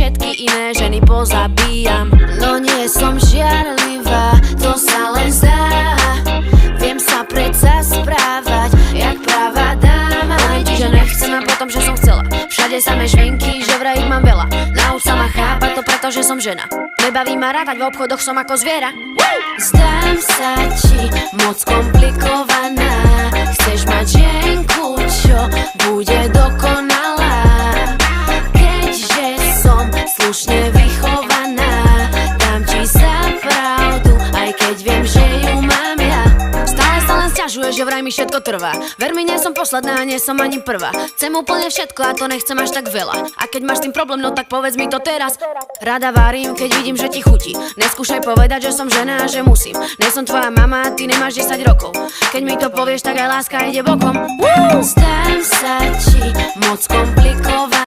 všetky iné ženy pozabíjam. No nie som žiarlivá, to sa len zdá. Viem sa predsa správať, jak pravá dáma. Poviem ti, že nechcem a potom, že som chcela. Všade samé švinky, že vraj ich mám veľa. Nauč sa ma chápať to, pretože som žena. Nebaví ma rátať, v obchodoch som ako zviera. Zdám sa ti moc komplikovaná. Chceš mať ženku, čo bude dokonalá. Keďže som slušne vychovaná, dám ti za pravdu, aj keď viem, že ju mám ja. Stále sa len sťažuje, že vraj mi všetko trvá. Ver mi, nie som posledná a nie som ani prvá. Chcem úplne všetko a to nechcem až tak veľa. A keď máš s tým problém, no tak povedz mi to teraz. Rada varím, keď vidím, že ti chutí. Neskúšaj povedať, že som žena a že musím. Nie som tvoja mama, ty nemáš 10 rokov. Keď mi to povieš, tak aj láska ide bokom. Zdám sa ti moc komplikovaná.